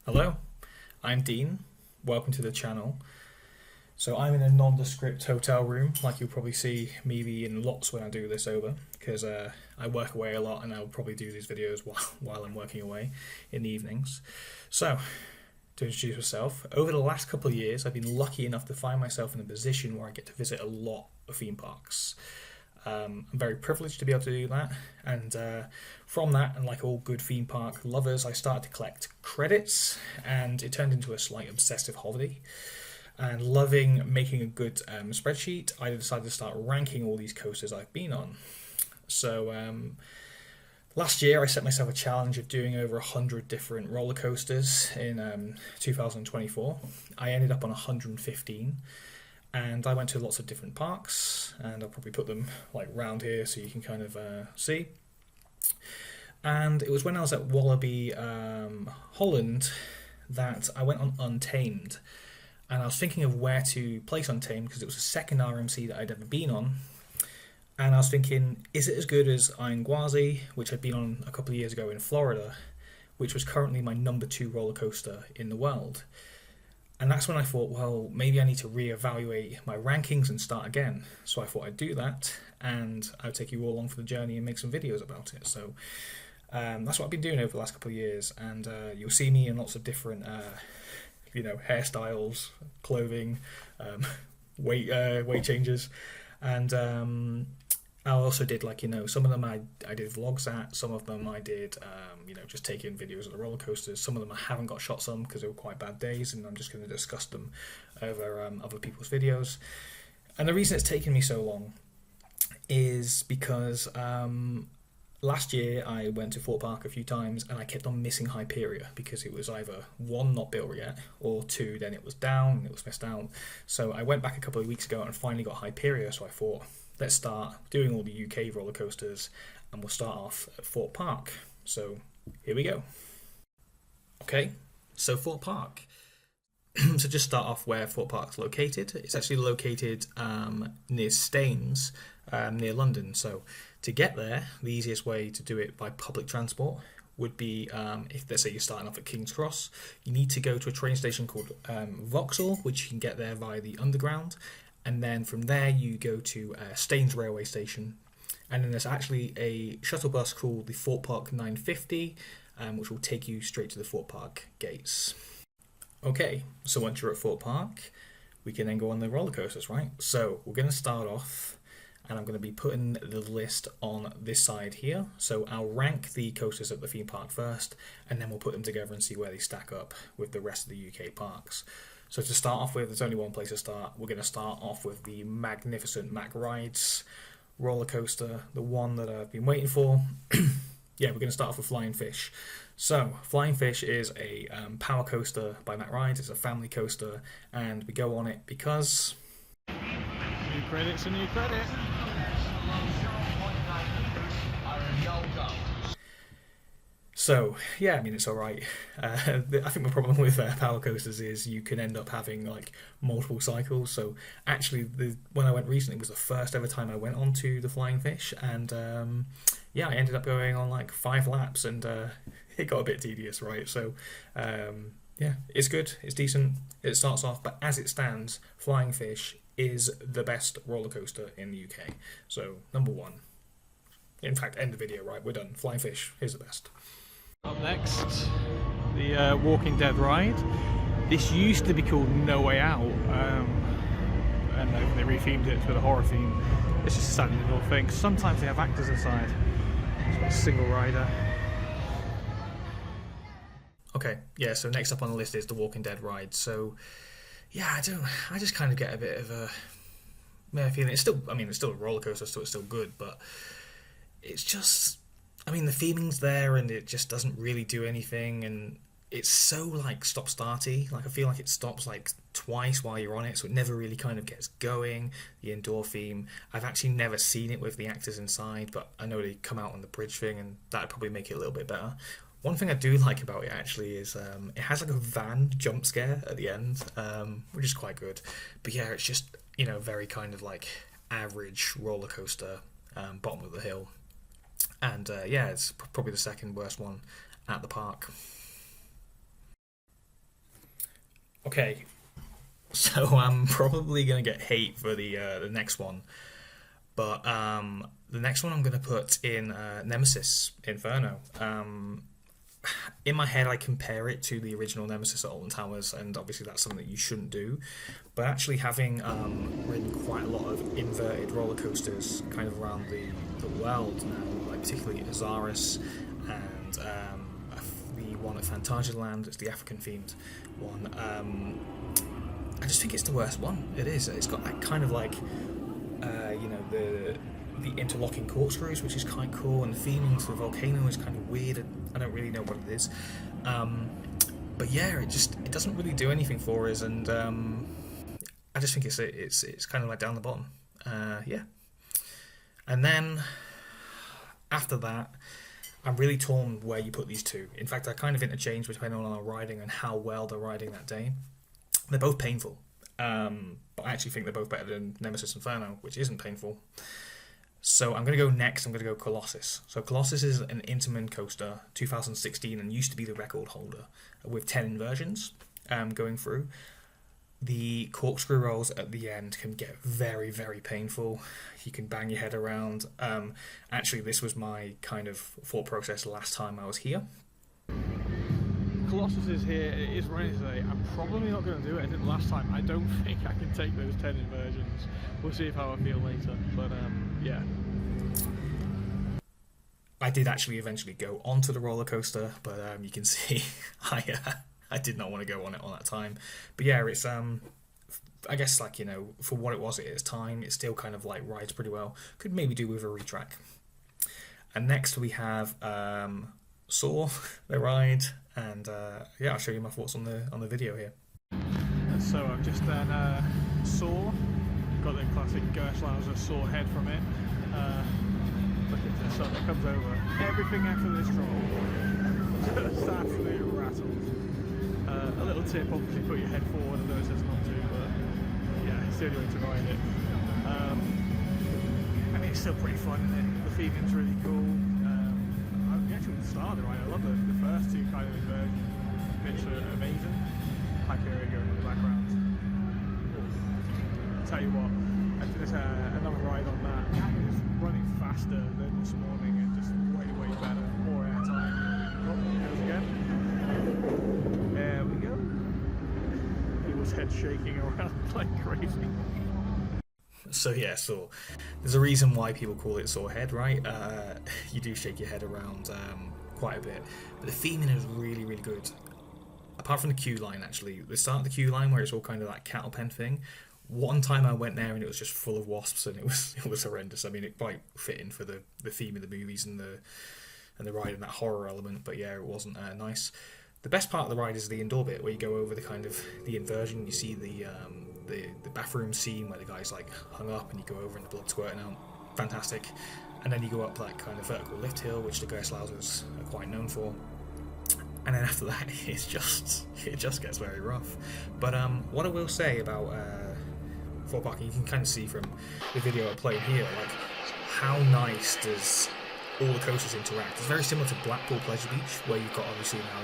Hello, I'm Dean. Welcome to the channel. So I'm in a nondescript hotel room, like you'll probably see me be in lots when I do this over, because I work away a lot and I'll probably do these videos while I'm working away in the evenings. So, to introduce myself, over the last couple of years I've been lucky enough to find myself in a position where I get to visit a lot of theme parks. I'm very privileged to be able to do that, and from that, and like all good theme park lovers, I started to collect credits, and it turned into a slight obsessive hobby. And loving making a good spreadsheet, I decided to start ranking all these coasters I've been on. So last year I set myself a challenge of doing over 100 different roller coasters in 2024. I ended up on 115. And I went to lots of different parks, and I'll probably put them like round here so you can kind of see. And it was when I was at Wallaby, Holland, that I went on Untamed. And I was thinking of where to place Untamed because it was the second RMC that I'd ever been on. And I was thinking, is it as good as Gwazi, which I'd been on a couple of years ago in Florida, which was currently my number 2 roller coaster in the world? And that's when I thought, well, maybe I need to reevaluate my rankings and start again. So I thought I'd do that, and I'll take you all along for the journey and make some videos about it. So that's what I've been doing over the last couple of years, and you'll see me in lots of different, hairstyles, clothing, weight changes, and I also did some of them I did vlogs at, some of them I did just taking videos of the roller coasters. Some of them I haven't got shots on because they were quite bad days, and I'm just going to discuss them over other people's videos. And the reason it's taken me so long is because last year I went to Thorpe Park a few times and I kept on missing Hyperia because it was either 1, not built yet, or 2, then it was down and it was missed out. So I went back a couple of weeks ago and finally got Hyperia, so I thought, let's start doing all the UK roller coasters, and we'll start off at Thorpe Park. So here we go. Okay, so Thorpe Park. So just start off where Thorpe Park's located. It's actually located near Staines, near London. So to get there, the easiest way to do it by public transport would be, if let's say you're starting off at King's Cross, you need to go to a train station called Vauxhall, which you can get there via the Underground. And then from there you go to Staines railway station, and then there's actually a shuttle bus called the Thorpe Park 950, which will take you straight to the Thorpe Park gates. Okay, so once you're at Thorpe Park, we can then go on the roller coasters, right? So we're going to start off, and I'm going to be putting the list on this side here. So I'll rank the coasters at the theme park first, and then we'll put them together and see where they stack up with the rest of the UK parks. So to start off with, there's only one place to start. We're going to start off with the magnificent Mack Rides roller coaster, the one that I've been waiting for. Yeah, we're going to start off with Flying Fish. So Flying Fish is a power coaster by Mack Rides. It's a family coaster, and we go on it because New credit's a new credit. So, yeah, I mean, it's alright. I think the problem with power coasters is you can end up having, like, multiple cycles. So, actually, when I went recently, it was the first ever time I went onto the Flying Fish. And, yeah, I ended up going on, like, 5 laps, and it got a bit tedious, right? So, yeah, it's good. It's decent. It starts off, but as it stands, Flying Fish is the best roller coaster in the UK. So, number 1. In fact, end the video, right? We're done. Flying Fish is the best. Up next, the Walking Dead ride. This used to be called No Way Out, and they rethemed it with a horror theme. It's just a sad little thing. Sometimes they have actors inside. It's a single rider. Okay, yeah, so next up on the list is the Walking Dead ride. So, yeah, I just kind of get a bit of a feeling. It's still a roller coaster, so it's still good, but it's just, the theming's there and it just doesn't really do anything, and it's so, like, stop-starty. Like, I feel like it stops, like, twice while you're on it, so it never really kind of gets going, the indoor theme. I've actually never seen it with the actors inside, but I know they come out on the bridge thing, and that'd probably make it a little bit better. One thing I do like about it, actually, is it has, like, a van jump scare at the end, which is quite good. But, yeah, it's just, very kind of, like, average roller coaster, bottom of the hill. And yeah, it's probably the second worst one at the park. Okay, so I'm probably gonna get hate for the next one, but the next one I'm gonna put in Nemesis Inferno. In my head, I compare it to the original Nemesis at Alton Towers, and obviously that's something that you shouldn't do. But actually, having ridden quite a lot of inverted roller coasters kind of around the world now, like particularly Azaris and the one at Fantasyland, it's the African themed one. I just think it's the worst one. It is. It's got that kind of like, the interlocking corkscrews, which is quite cool, and the theming to the volcano is kind of weird. I don't really know what it is, but yeah, it doesn't really do anything for us, and I just think it's kind of like down the bottom. Yeah, and then after that, I'm really torn where you put these two. In fact, I kind of interchange depending on our riding and how well they're riding that day. They're both painful, but I actually think they're both better than Nemesis Inferno, which isn't painful. So I'm going to go next, I'm going to go Colossus. So Colossus is an Intamin coaster, 2016, and used to be the record holder, with 10 inversions going through. The corkscrew rolls at the end can get very, very painful. You can bang your head around. Actually, this was my kind of thought process last time I was here. Colossus is here, it is raining today. I'm probably not going to do it. I did last time. I don't think I can take those 10 inversions. We'll see how I feel later, but yeah. I did actually eventually go onto the roller coaster, but you can see I did not want to go on it on that time. But yeah, it's I guess, like, for what it was at its time, it still kind of like rides pretty well. Could maybe do with a retrack. And next we have Saw, the ride, and yeah, I'll show you my thoughts on the video here. So I've just done Saw, got the classic Gerstlauser Saw head from it. Look at the sun that comes over. Everything after this roll just absolutely rattles. A little tip, obviously put your head forward, I know it says not to, but yeah, it's the only way to ride it. I mean, it's still pretty fun, isn't it? The theming's really cool. Actually, the start of the ride, I love the first two kind of inversion bits are amazing. Hyperia going in the background. I'll tell you what, after this another ride on that, it was running faster than this morning and just way better, more airtime. Oh, there it goes again. There we go. It was head shaking around like crazy. So yeah, Saw. There's a reason why people call it Saw Head, right? You do shake your head around quite a bit, but the theming is really, really good. Apart from the queue line, actually, the start of the queue line where it's all kind of like cattle pen thing. One time I went there and it was just full of wasps, and it was horrendous. I mean, it quite fit in for the theme of the movies and the ride and that horror element, but yeah, it wasn't nice. The best part of the ride is the indoor bit where you go over the kind of the inversion. You see the bathroom scene where the guy's like hung up and you go over and the blood squirting out. Fantastic. And then you go up that kind of vertical lift hill, which the Gerstlauser's are quite known for. And then after that, it just gets very rough. But what I will say about Thorpe Park, you can kind of see from the video I played here, like how nice does all the coasters interact. It's very similar to Blackpool Pleasure Beach, where you've got obviously now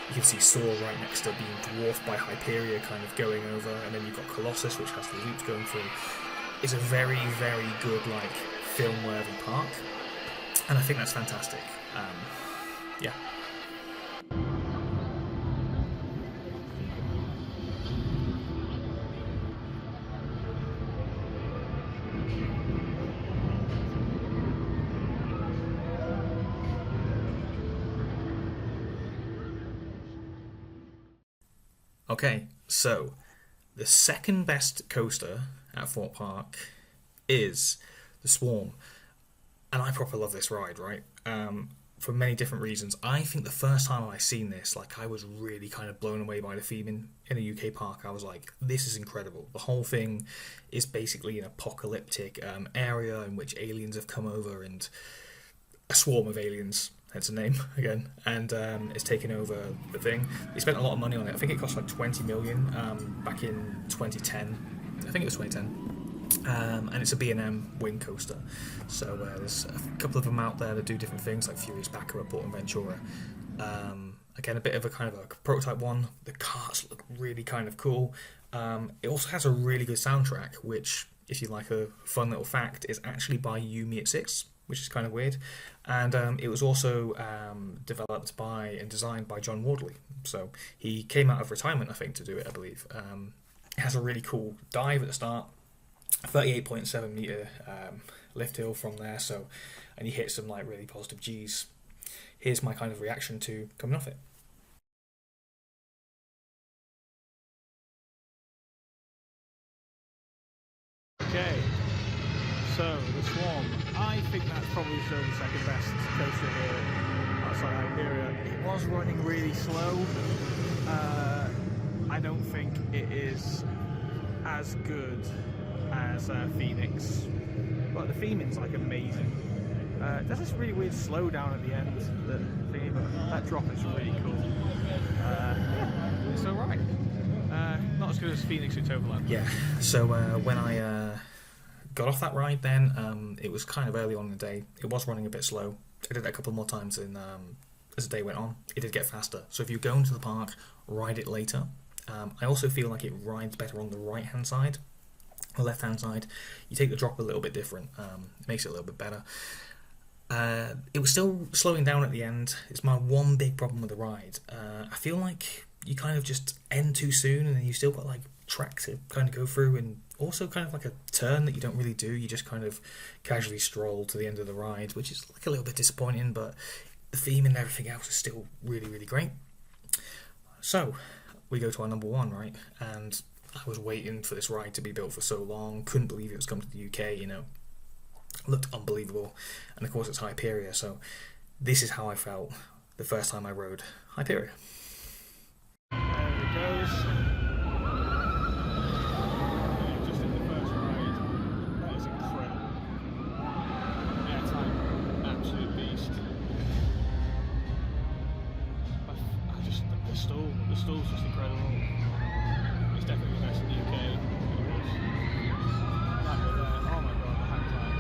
you can see Saw right next to being dwarfed by Hyperia kind of going over, and then you've got Colossus, which has the loops going through. It's a very, very good like film-worthy park, and I think that's fantastic. Yeah. Okay, so the second best coaster at Thorpe Park is the Swarm, and I proper love this ride, right? For many different reasons. I think the first time I seen this, like, I was really kind of blown away by the theme in a UK park. I was like, this is incredible. The whole thing is basically an apocalyptic area in which aliens have come over, and a swarm of aliens, that's the name again, and it's taken over the thing. They spent a lot of money on it. I think it cost like 20 million back in 2010. I think it was 2010. And it's a B&M wing coaster. So there's a couple of them out there that do different things, like Furious Backer at Port and Ventura. Again, a bit of a kind of a prototype one. The carts look really kind of cool. It also has a really good soundtrack, which, if you like a fun little fact, is actually by Yumi at Six, which is kind of weird. And it was also developed by and designed by John Wardley. So he came out of retirement, I think, to do it, I believe. It has a really cool dive at the start, 38.7 meter lift hill from there. So, and you hit some like really positive G's. Here's my kind of reaction to coming off it. Okay, so the Swarm, I think that's probably still the second best coaster here outside Hyperia. It was running really slow. I don't think it is as good as Phoenix, but the theming's like amazing. There's this really weird slowdown at the end, the thingy, but that drop is really cool. It's alright. Not as good as Phoenix in Toverland. Yeah, so when I got off that ride then, it was kind of early on in the day. It was running a bit slow. I did it a couple more times as the day went on. It did get faster. So if you go into the park, ride it later. I also feel like it rides better on the right hand side. The left hand side, you take the drop a little bit different. It makes it a little bit better. It was still slowing down at the end. It's my one big problem with the ride. I feel like you kind of just end too soon, and then you still got like track to kind of go through, and also kind of like a turn that you don't really do. You just kind of casually stroll to the end of the ride, which is like a little bit disappointing, but the theme and everything else is still really, really great. So we go to our number one, right? And I was waiting for this ride to be built for so long. Couldn't believe it was coming to the UK, you know. Looked unbelievable. And of course it's Hyperia, so this is how I felt the first time I rode Hyperia. There it goes. Just in the first ride. That is incredible. Airtime, absolute beast. The stall's just incredible. It's definitely the best in the UK. That bit there, oh my god, the hang time.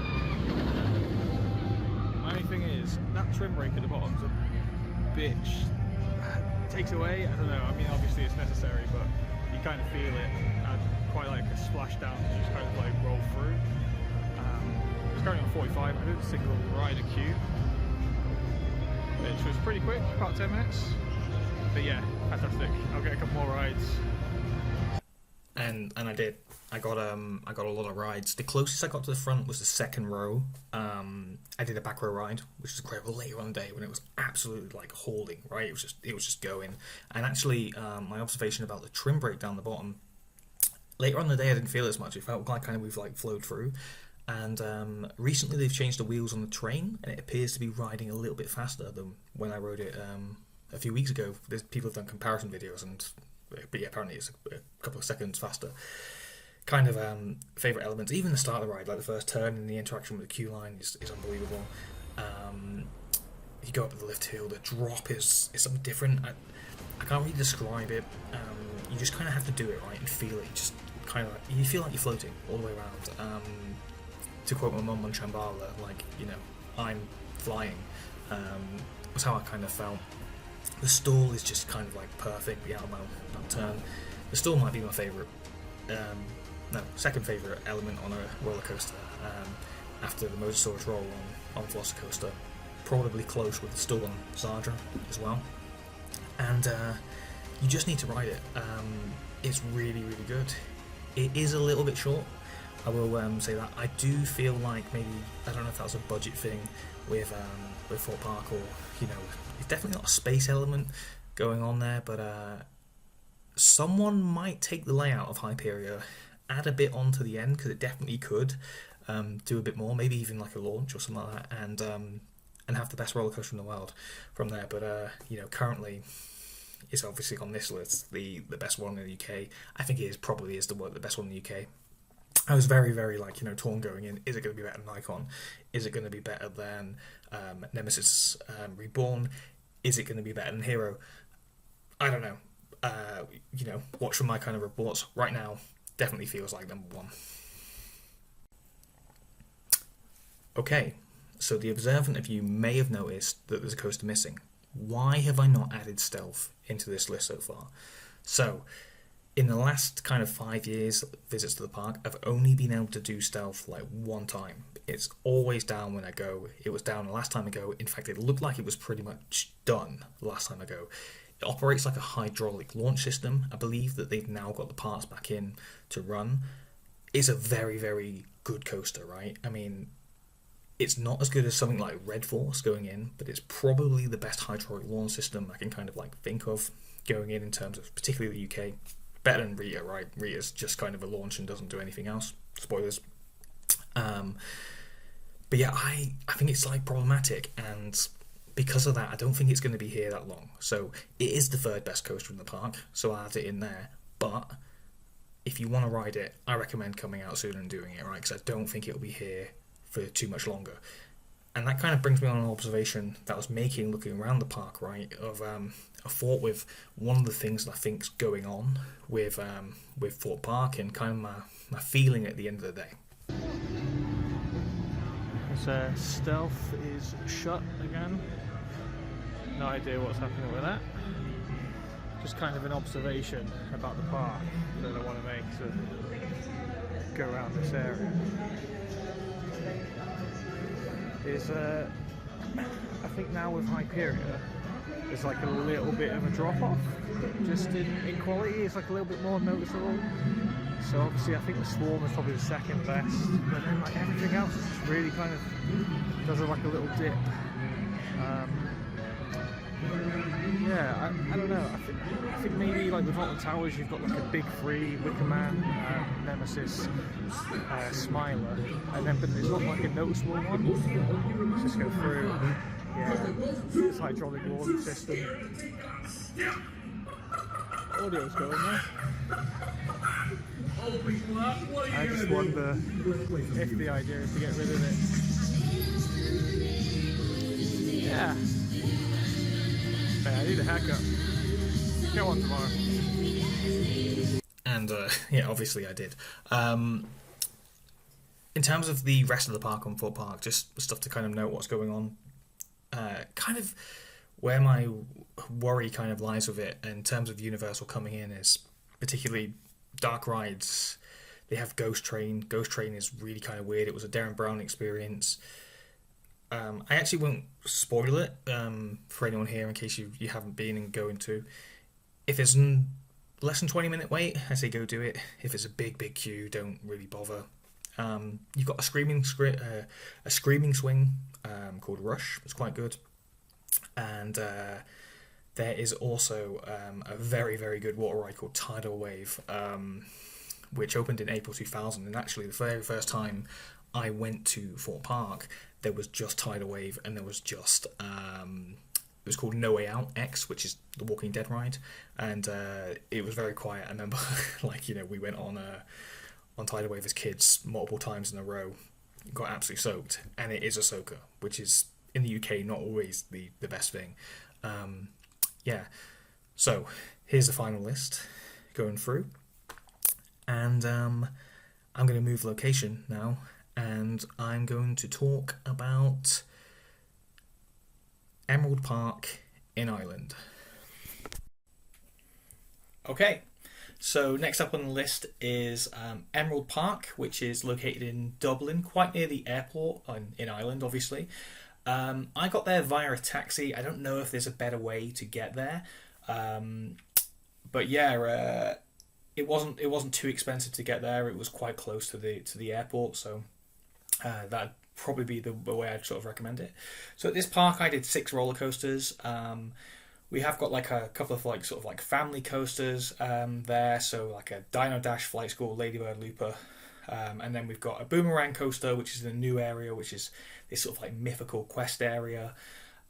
My only thing is, that trim brake at the bottom's a bitch. It takes away, I don't know, I mean obviously it's necessary, but you kind of feel it. I'd quite like a splashdown to just kind of like roll through. It's currently on 45, I did a single rider queue, which was pretty quick, about 10 minutes. But yeah, fantastic. I'll get a couple more rides. And I did. I got a lot of rides. The closest I got to the front was the second row. I did a back row ride, which was incredible later on the day when it was absolutely like hauling, right? It was just going. And actually, my observation about the trim brake down the bottom, later on in the day I didn't feel it as much. It felt like kind of we've like flowed through. And recently they've changed the wheels on the train, and it appears to be riding a little bit faster than when I rode it a few weeks ago. People have done comparison videos, but yeah, apparently it's a couple of seconds faster. Kind of favourite elements, even the start of the ride, like the first turn and the interaction with the queue line is unbelievable. You go up the lift hill, the drop is something different. I can't really describe it. You just kind of have to do it, right, and feel it. You just kind of, you feel like you're floating all the way around. To quote my mum on Shambhala, like, you know, I'm flying. Was how I kind of felt. The stall is just kind of like perfect, the outbound turn. The stall might be my favourite, second favourite element on a roller coaster, after the Mosasaurus roll on Velocicoaster. Probably close with the stall on Zadra as well. And you just need to ride it. It's really, really good. It is a little bit short, I will say that. I do feel like maybe, I don't know if that was a budget thing with Thorpe Park, or, you know, it's definitely not a space element going on there, but someone might take the layout of Hyperia, add a bit onto the end, because it definitely could do a bit more, maybe even like a launch or something like that, and have the best roller coaster in the world from there. But you know, currently it's obviously on this list the best one in the UK. I think it probably is the best one in the UK. I was very, very like, you know, torn going in. Is it going to be better than Icon? Is it going to be better than Nemesis Reborn? Is it going to be better than Hero? I don't know. You know, watch from my kind of reports. Right now, definitely feels like number one. Okay, so the observant of you may have noticed that there's a coaster missing. why have I not added stealth into this list so far? So, in the last kind of 5 years visits to the park, I've only been able to do stealth like one time. It's always down when I go. It was down the last time I go. In fact, it looked like it was pretty much done the last time I go. It operates like a hydraulic launch system. I believe that they've now got the parts back in to run. It's a very, very good coaster, right? I mean, it's not as good as something like Red Force going in, but it's probably the best hydraulic launch system I can kind of like think of going in terms of particularly the UK. Better than Rita, right? Rita's just kind of a launch and doesn't do anything else. Spoilers. But yeah, I think it's like problematic, and because of that, I don't think it's going to be here that long. So it is the third best coaster in the park, so I'll add it in there. But if you want to ride it, I recommend coming out soon and doing it, right? Because I don't think it'll be here for too much longer. And that kind of brings me on an observation that I was making looking around the park, right? Of a thought with one of the things that I think's going on with Thorpe Park, and kind of my feeling at the end of the day. Stealth is shut again. No idea what's happening with that. Just kind of an observation about the park that I want to make to go around this area. I think now with Hyperia, there's like a little bit of a drop off just in quality. It's like a little bit more noticeable. So obviously I think the Swarm is probably the second best, but then like everything else is just really kind of does like a little dip. I don't know. I think maybe like with Alton Towers you've got like a big three: Wicker Man, Nemesis, Smiler, and then but there's not like a noticeable one. Let's just go through. Yeah, this hydraulic launch system. Audio's going there. I just wonder if the idea is to get rid of it. Yeah. Man, I need a haircut. Get one tomorrow. And yeah, obviously I did. In terms of the rest of the park on Thorpe Park, just stuff to kind of note what's going on. Kind of where my worry kind of lies with it in terms of Universal coming in is particularly dark rides. They have Ghost Train. Ghost Train is really kind of weird. It was a Darren Brown experience. I actually won't spoil it for anyone here in case you haven't been and going to. If it's less than 20-minute wait, I say go do it. If it's a big queue, don't really bother. You've got a screaming swing called Rush. It's quite good. And there is also a very, very good water ride called Tidal Wave, which opened in April 2000. And actually, the very first time I went to Thorpe Park, there was just Tidal Wave, and there was just it was called No Way Out X, which is the Walking Dead ride, and it was very quiet. I remember, we went on Tidal Wave as kids multiple times in a row, got absolutely soaked, and it is a soaker, which is in the UK not always the best thing. So here's the final list going through, and I'm going to move location now, and I'm going to talk about Emerald Park in Ireland. Okay, so next up on the list is Emerald Park, which is located in Dublin, quite near the airport in Ireland, obviously. I got there via a taxi. I don't know if there's a better way to get there, but yeah, it wasn't too expensive to get there. It was quite close to the airport, so that'd probably be the way I'd sort of recommend it. So at this park, I did 6 roller coasters. We have got like a couple of like sort of like family coasters there, so like a Dino Dash, Flight School, Ladybird Looper, and then we've got a boomerang coaster, which is in a new area, which is this sort of like mythical quest area,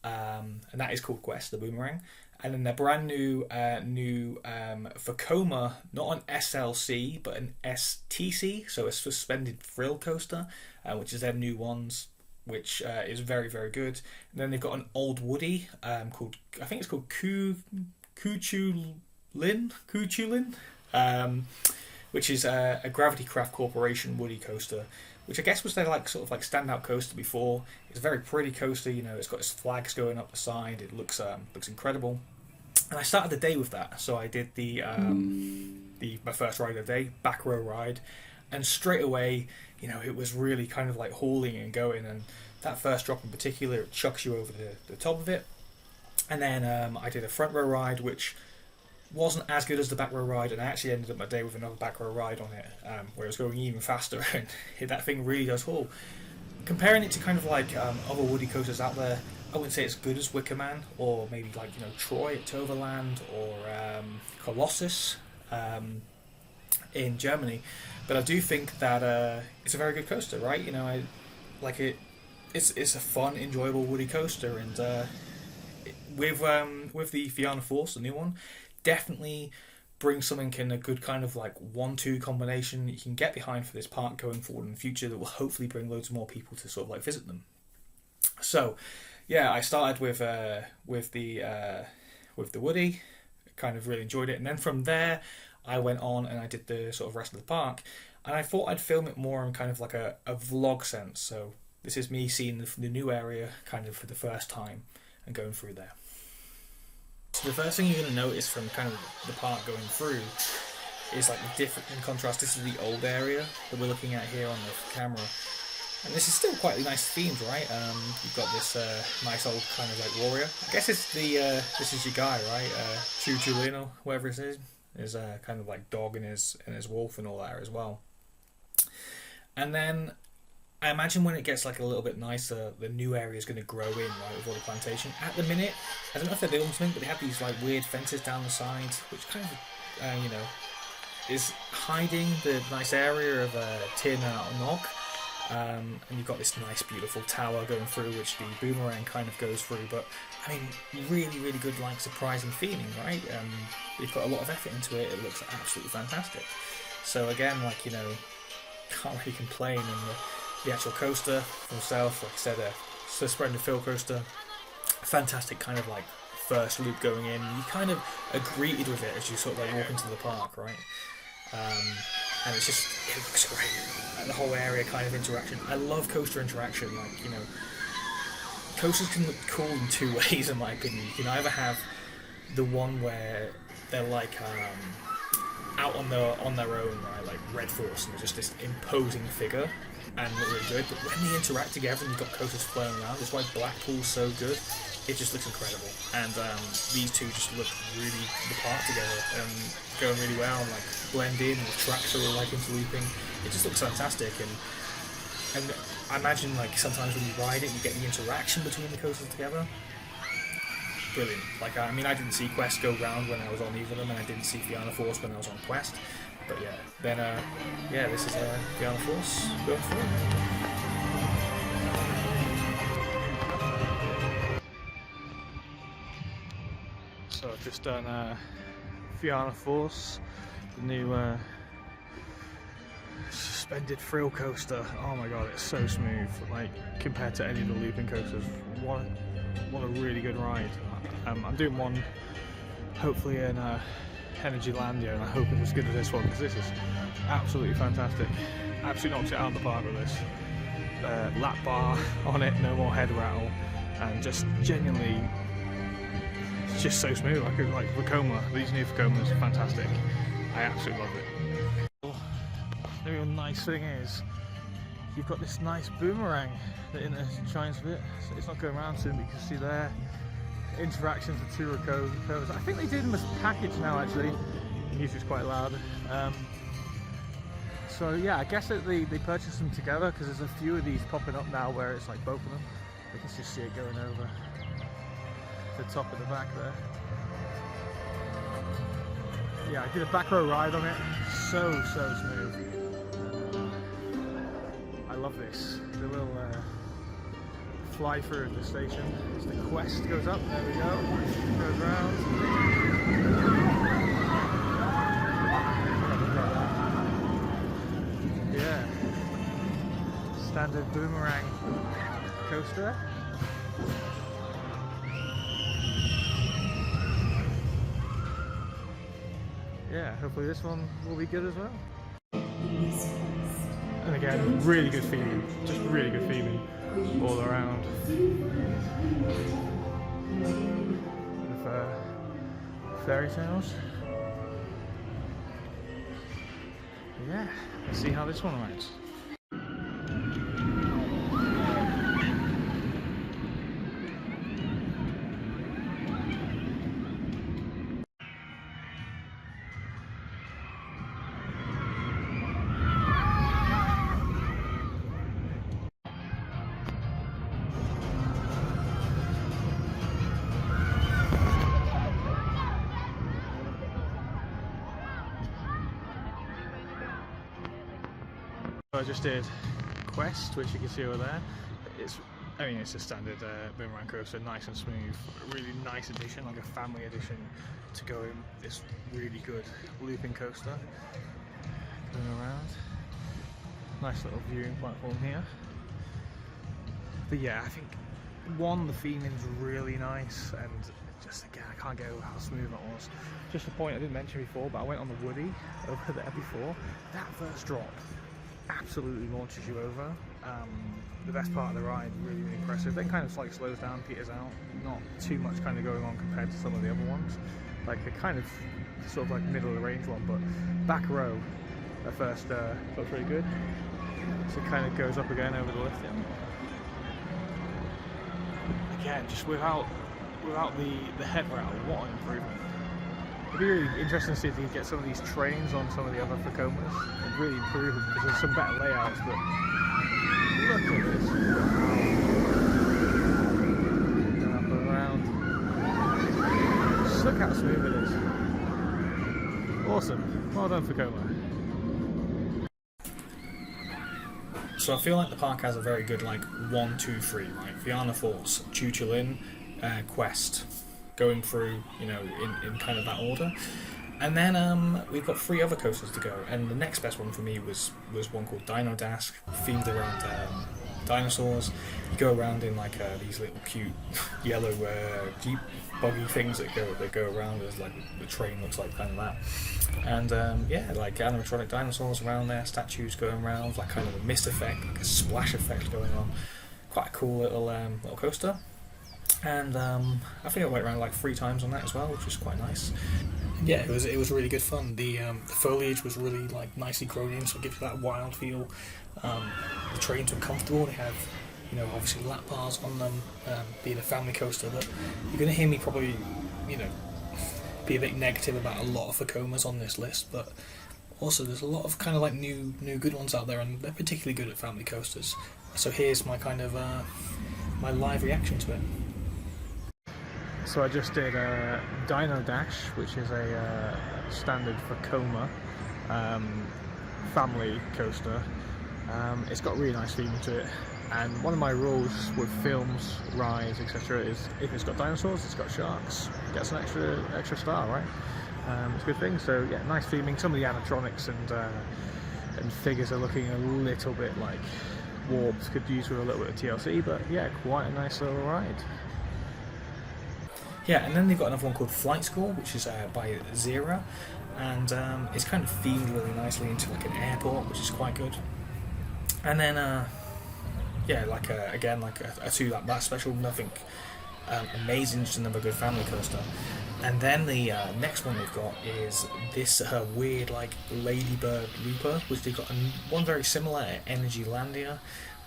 and that is called Quest, the boomerang. And then the brand new Vekoma, not an SLC but an STC, so a suspended thrill coaster, which is their new ones, which is very, very good. And then they've got an old Woody called, I think it's called Cuchulin, which is a Gravity Craft Corporation Woody coaster, which I guess was their like sort of like standout coaster before. It's a very pretty coaster, you know. It's got its flags going up the side. It looks incredible. And I started the day with that, so I did my first ride of the day, back row ride, and straight away, you know, it was really kind of like hauling and going, and that first drop in particular, it chucks you over the top of it. And then I did a front row ride, which wasn't as good as the back row ride, and I actually ended up my day with another back row ride on it, where it was going even faster, and that thing really does haul. Comparing it to kind of like other woody coasters out there, I wouldn't say it's good as Wicker Man, or maybe like, you know, Troy at Toverland, or Colossus in Germany, but I do think that it's a very good coaster, right? You know, I like it. It's a fun, enjoyable woody coaster, and with the Fianna Force, the new one, definitely brings something in a good kind of like 1-2 combination you can get behind for this park going forward in the future, that will hopefully bring loads more people to sort of like visit them. So yeah, I started with the Woody, kind of really enjoyed it, and then from there I went on and I did the sort of rest of the park, and I thought I'd film it more in kind of like a vlog sense. So this is me seeing the new area kind of for the first time and going through there. So the first thing you're going to notice from kind of the park going through is like the different, in contrast, this is the old area that we're looking at here on the camera. And this is still quite nice themed, right? You've got this nice old kind of like warrior. I guess it's this is your guy, right? Chulino, whatever it is kind of like dog and his wolf and all that as well. And then I imagine when it gets like a little bit nicer, the new area is going to grow in, right, with all the plantation. At the minute, I don't know if they're doing something, but they have these like weird fences down the sides, which kind of, you know, is hiding the nice area of Tin and Nog. And you've got this nice beautiful tower going through, which the boomerang kind of goes through, but I mean, really, really good, like, surprising feeling, right? They've got a lot of effort into it. It looks absolutely fantastic. So again, like, you know, can't really complain. And the actual coaster itself, like I said, a suspended fill coaster, fantastic kind of like first loop going in. You kind of are greeted with it as you sort of like walk into the park, right? And it's just, it looks great. And the whole area kind of interaction. I love coaster interaction. Like, you know, coasters can look cool in two ways, in my opinion. You can either have the one where they're like out on their own, right? Like Red Force, and they're just this imposing figure and look really good. But when they interact together and you've got coasters flowing around, that's why Blackpool's so good. It just looks incredible, and these two just look really the part together and going really well, and like blend in. The tracks are all like interlooping. It just looks fantastic, and I imagine like sometimes when you ride it, you get the interaction between the coasters together. Brilliant. Like, I mean, I didn't see Quest go round when I was on either of them, and I didn't see Fianna Force when I was on Quest. But yeah, then yeah, this is Fianna Force going through. So I've just done Fianna Force, the new suspended thrill coaster. Oh my god, it's so smooth, like compared to any of the looping coasters. What a really good ride. I'm doing one hopefully in Energylandia, and I hope it's as good as this one, because this is absolutely fantastic. Absolutely knocks it out of the park with this. Lap bar on it, no more head rattle, and just genuinely, it's just so smooth. I could like Vekoma. These new Vekomas are fantastic. I absolutely love it. The real nice thing is you've got this nice boomerang that shines a bit. So it's not going around soon, but you can see there interactions with two recovers. I think they did them as package now actually. The music's quite loud. So yeah, I guess that they purchased them together, because there's a few of these popping up now where it's like both of them. You can just see it going over the top of the back there. Yeah, I did a back row ride on it. So smooth. I love this. The little fly through of the station. As the Quest goes up, there we go. Goes round. Yeah. Standard boomerang coaster. Yeah, hopefully this one will be good as well. And again, really good feeling, just really good feeling all around. With fairy tales. Yeah, let's see how this one rides. I just did Quest, which you can see over there. I mean, it's a standard boomerang coaster, nice and smooth. A really nice addition, like a family edition to go in this really good looping coaster. Going around. Nice little viewing platform here. But yeah, I think the feeling's really nice, and just again, I can't get over how smooth that was. Just a point I didn't mention before, but I went on the Woody over there before. That first drop absolutely launches you over. The best part of the ride, really, really impressive. Then kind of like slows down, peters out. Not too much kind of going on compared to some of the other ones. Like a kind of sort of like middle of the range one, but back row at first looks really good. So it kind of goes up again over the lift. Again, just without the head route, what an improvement. It'd be really interesting to see if you can get some of these trains on some of the other Facomas and really improve them, because there's some better layouts, but look at this. Going up and around. Just look how smooth it is. Awesome. Well done, Facoma. So I feel like the park has a very good like 1, 2, 3, right? Fianna Falls, Chuchulin, Quest, going through, you know, in kind of that order. And then we've got 3 other coasters to go, and the next best one for me was one called Dino Dash, themed around dinosaurs. You go around in like these little cute yellow Jeep buggy things that go around as like the train looks like, kind of that. And yeah, like animatronic dinosaurs around there, statues going around, like kind of a mist effect, like a splash effect going on. Quite a cool little coaster. And I think I went around like 3 times on that as well, which was quite nice. Yeah, it was really good fun. The foliage was really like nicely grown in, so it gives you that wild feel. The trains were comfortable. They have, you know, obviously lap bars on them, being a family coaster. But you're going to hear me probably, you know, be a bit negative about a lot of Facomas on this list, but also there's a lot of kind of like new good ones out there, and they're particularly good at family coasters. So here's my kind of my live reaction to it. So I just did Dino Dash, which is a standard Facoma family coaster. It's got a really nice feeling to it, and one of my rules with films, rides, etc. is if it's got dinosaurs, it's got sharks, it gets an extra star, right? It's a good thing. So yeah, nice feeling. Some of the animatronics and figures are looking a little bit like warped, could use with a little bit of TLC, but yeah, quite a nice little ride. Yeah, and then they've got another one called Flight School, which is by Zera, and it's kind of themed really nicely into like an airport, which is quite good. And then, yeah, like again, like a 2 lap special, nothing amazing, just another good family coaster. And then the next one they've got is this weird like Ladybird Looper, which they've got one very similar at Energy Landia,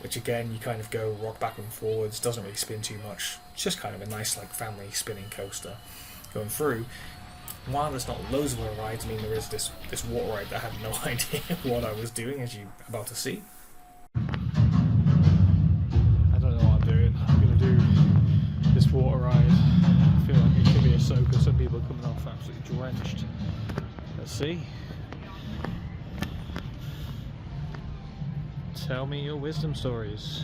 which again you kind of go rock back and forwards, doesn't really spin too much. It's just kind of a nice like family spinning coaster going through. While there's not loads of other rides, I mean there is this water ride that I had no idea what I was doing, as you're about to see. I don't know what I'm doing. I'm going to do this water ride. I feel like it could be a soaker. Some people are coming off absolutely drenched. Let's see. Tell me your wisdom stories.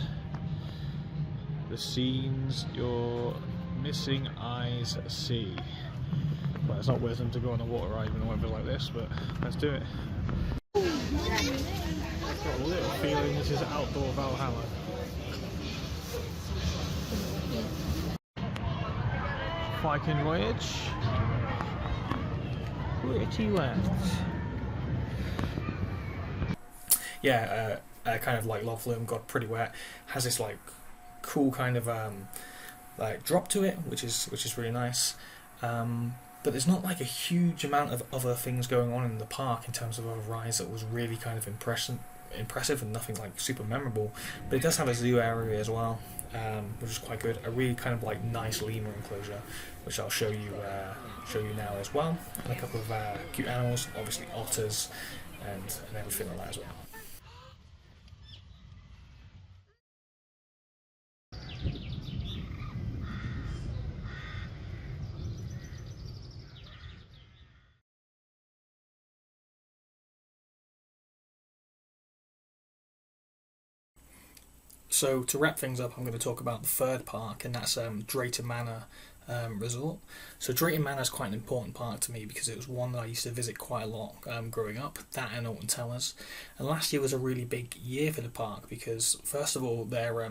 The scenes your missing eyes see. Well, it's not wisdom to go on a water ride in a weather like this, but let's do it. I've got a little feeling this is outdoor Valhalla. Viking voyage. Where to you at? Yeah, kind of like lava flume, got pretty wet. Has this like cool kind of like drop to it, which is really nice. But there's not like a huge amount of other things going on in the park in terms of other rides that was really kind of impressive and nothing like super memorable. But it does have a zoo area as well, which is quite good. A really kind of like nice lemur enclosure, which I'll show you now as well. And a couple of cute animals, obviously otters and everything like that as well. So to wrap things up, I'm going to talk about the third park, and that's Drayton Manor Resort. So Drayton Manor is quite an important park to me because it was one that I used to visit quite a lot growing up, that and Alton Towers. And last year was a really big year for the park because, first of all, their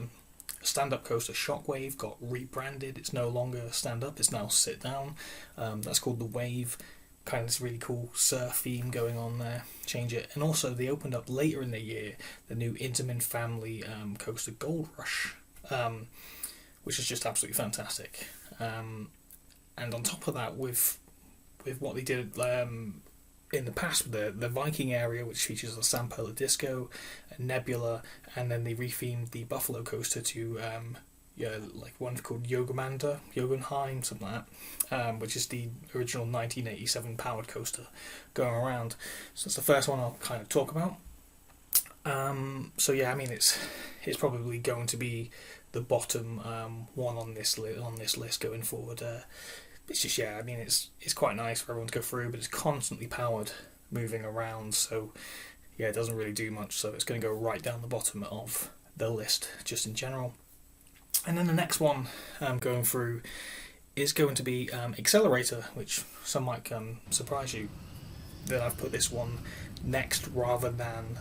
stand-up coaster Shockwave got rebranded. It's no longer stand-up, it's now sit-down. That's called the Wave. Kind of this really cool surf theme going on there. Change it. And also they opened up later in the year the new Intamin family coaster Gold Rush, which is just absolutely fantastic. And on top of that, with what they did in the past with the Viking area, which features a Samperla Disco, a Nebula, and then they rethemed the Buffalo coaster to like one called Yogenheim, something like that, which is the original 1987 powered coaster going around. So that's the first one I'll kind of talk about. So yeah, I mean it's probably going to be the bottom one on this list going forward. It's just, yeah, I mean it's quite nice for everyone to go through, but it's constantly powered, moving around. So yeah, it doesn't really do much. So it's going to go right down the bottom of the list just in general. And then the next one going through is going to be Accelerator, which some might surprise you that I've put this one next rather than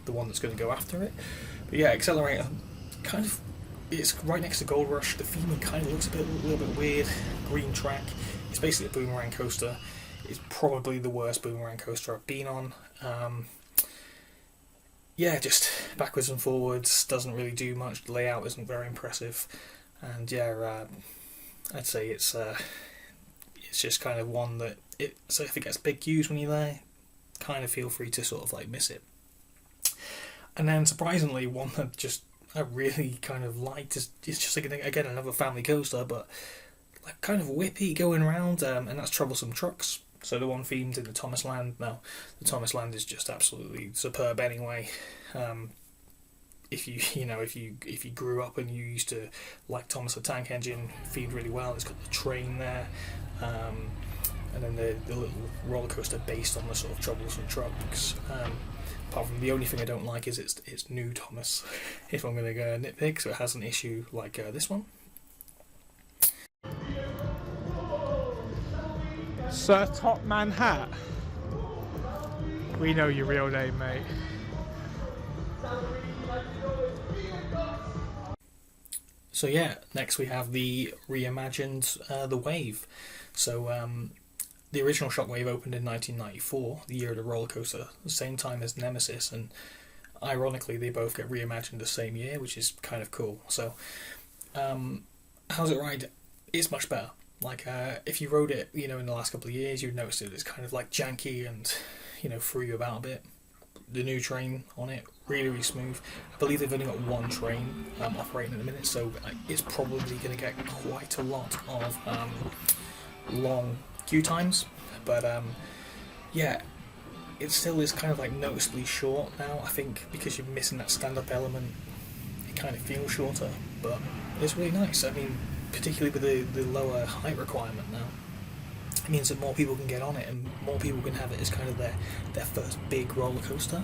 the one that's going to go after it. But yeah, Accelerator kind of, it's right next to Gold Rush. The theming kind of looks a little bit weird. Green track. It's basically a boomerang coaster. It's probably the worst boomerang coaster I've been on. Yeah, just backwards and forwards, doesn't really do much. The layout isn't very impressive, and yeah, I'd say it's just kind of one that so if it gets big queues when you're there, kind of feel free to sort of like miss it. And then surprisingly, one that just I really kind of liked is just again another family coaster, but like kind of whippy going around, and that's Troublesome Trucks. So the one themed in the Thomas Land. Now, the Thomas Land is just absolutely superb anyway. If you grew up and you used to like Thomas the Tank Engine, themed really well. It's got the train there, and then the little roller coaster based on the sort of Troublesome Trucks. Apart from the only thing I don't like is it's new Thomas. If I'm going to go nitpick, so it has an issue like this one. Sir Top Man Hat. We know your real name, mate. So yeah, next we have the reimagined the Wave. So the original Shockwave opened in 1994, the year of the roller coaster, the same time as Nemesis, and ironically they both get reimagined the same year, which is kind of cool. So how's it ride? It's much better. Like if you rode it, in the last couple of years, you'd notice that it's kind of like janky and threw you about a bit. The new train on it, really, really smooth. I believe they've only got one train operating at the minute, so it's probably going to get quite a lot of long queue times. But yeah, it still is kind of like noticeably short now. I think because you're missing that stand-up element, it kind of feels shorter, but it's really nice. I mean, particularly with the lower height requirement now, it means that more people can get on it and more people can have it as kind of their first big roller coaster.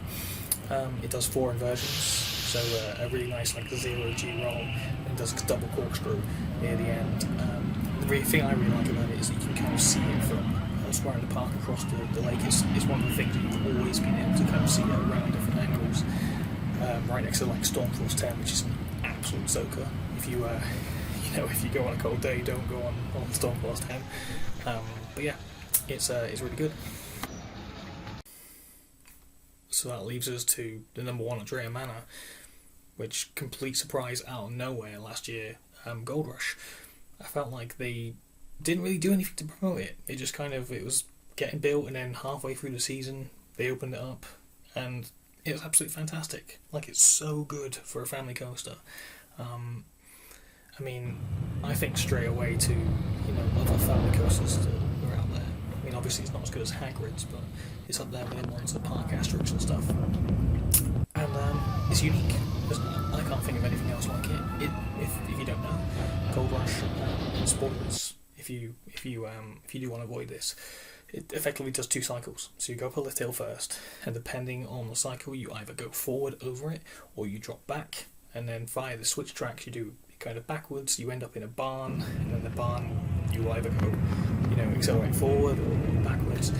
It does 4 inversions, so a really nice like 0G roll, and does a double corkscrew near the end. The thing I really like about it is that you can kind of see it from elsewhere in the park across the lake. It's one of the things you've always been able to kind of see it around different angles. Right next to like Stormforce 10, which is an absolute soaker. If you if you go on a cold day, don't go on Stormforce 10. But yeah, it's really good. So that leaves us to the number one at Drayton Manor, which, complete surprise out of nowhere last year, Gold Rush. I felt like they didn't really do anything to promote it. It just it was getting built, and then halfway through the season they opened it up, and it was absolutely fantastic. Like, it's so good for a family coaster. I mean, I think straight away to other family coasters that are out there. I mean, obviously it's not as good as Hagrid's, but it's up there with the ones at Park Asterix and stuff. And it's unique. I can't think of anything else like it. If you don't know, Gold Rush, spoilers. If you do want to avoid this, it effectively does 2 cycles. So you go up a lift hill first, and depending on the cycle, you either go forward over it or you drop back. And then via the switch tracks, you do kind of backwards. You end up in a barn, and then the barn you either go, accelerate forward or backwards.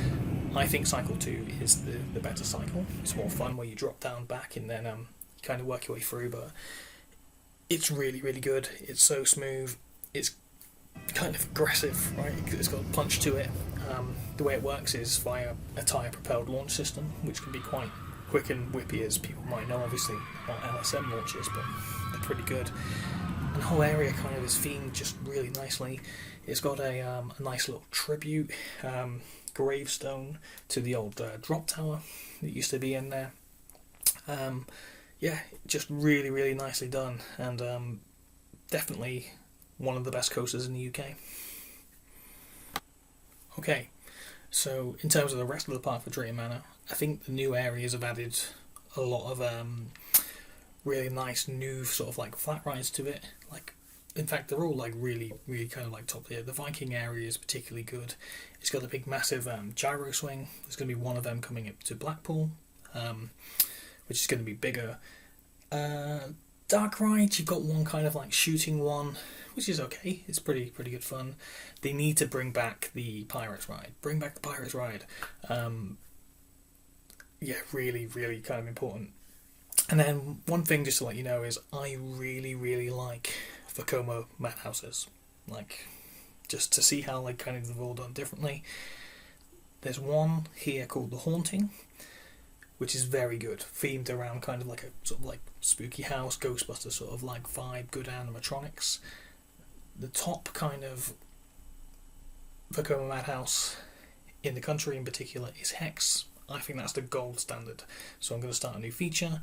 I think cycle 2 is the better cycle. It's more fun, where you drop down back and then you kind of work your way through. But it's really, really good. It's so smooth. It's kind of aggressive, right? It's got a punch to it. The way it works is via a tyre-propelled launch system, which can be quite quick and whippy, as people might know. Obviously not LSM launches, but they're pretty good. And the whole area kind of is themed just really nicely. It's got a nice little tribute gravestone to the old drop tower that used to be in there. Just really, really nicely done, and definitely one of the best coasters in the UK. Okay, so in terms of the rest of the park for Drayton Manor, I think the new areas have added a lot of really nice new sort of like flat rides to it. Like, in fact, they're all like really, really kind of like top tier. The Viking area is particularly good. It's got a big, massive gyro swing. There's going to be one of them coming up to Blackpool, which is going to be bigger. Dark rides, you've got one kind of like shooting one, which is okay. It's pretty good fun. They need to bring back the Pirates ride. Bring back the Pirates ride. Really, really kind of important. And then one thing just to let you know is I really, really like Vekoma madhouses. Like, just to see how kind of they've all done differently. There's one here called The Haunting, which is very good, themed around kind of like a sort of like spooky house, Ghostbusters sort of like vibe, good animatronics. The top kind of Vekoma madhouse in the country in particular is Hex. I think that's the gold standard. So I'm going to start a new feature.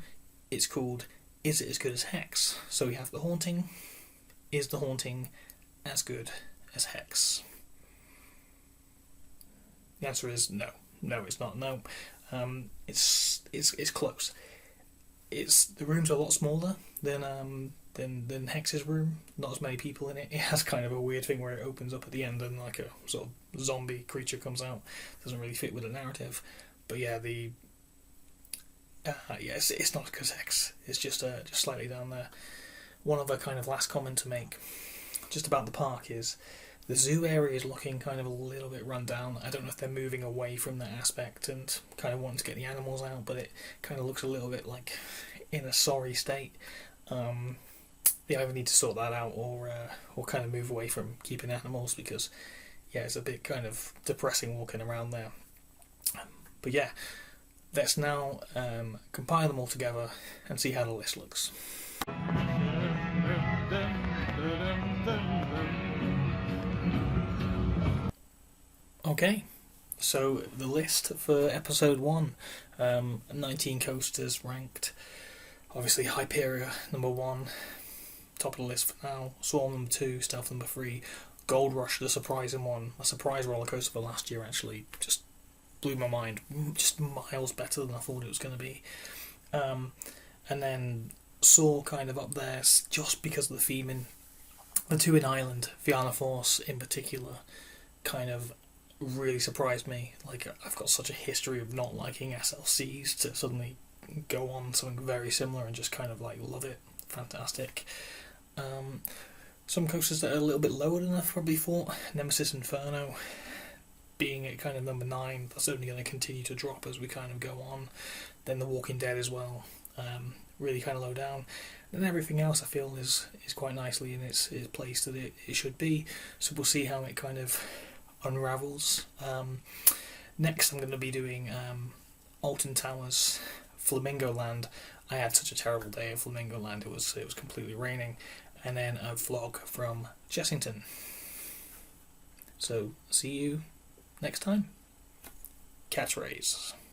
It's called Is It As Good As Hex? So we have The Haunting. Is The Haunting as good as Hex? The answer is no. No, it's not. No. It's close. The room's a lot smaller than Hex's room. Not as many people in it. It has kind of a weird thing where it opens up at the end and like a sort of zombie creature comes out. Doesn't really fit with the narrative. But yeah, it's not as good as Hex. It's just slightly down there. One other kind of last comment to make just about the park is the zoo area is looking kind of a little bit run down. I don't know if they're moving away from that aspect and kind of wanting to get the animals out, but it kind of looks a little bit like in a sorry state. They either need to sort that out or kind of move away from keeping animals, because it's a bit kind of depressing walking around there. But yeah, let's now compile them all together and see how the list looks. Okay, so the list for episode 1, 19 coasters ranked. Obviously Hyperia number 1, top of the list for now. Swarm number 2, Stealth number 3, Gold Rush, the surprising one, a surprise roller coaster for last year actually, just blew my mind, just miles better than I thought it was going to be. And then Saw kind of up there just because of the theming. The 2 in Ireland, Fianna Force in particular, kind of really surprised me. Like, I've got such a history of not liking SLCs to suddenly go on something very similar and just kind of like love it. Fantastic. Some coasters that are a little bit lower than I probably thought. Nemesis Inferno being at kind of number 9, that's only going to continue to drop as we kind of go on. Then The Walking Dead as well, really kind of low down. And everything else I feel is quite nicely in its place that it should be. So we'll see how it kind of unravels. Next I'm going to be doing Alton Towers Flamingoland. I had such a terrible day at Flamingoland. It was completely raining, and then a vlog from Chessington. So see you next time. Catchphrase.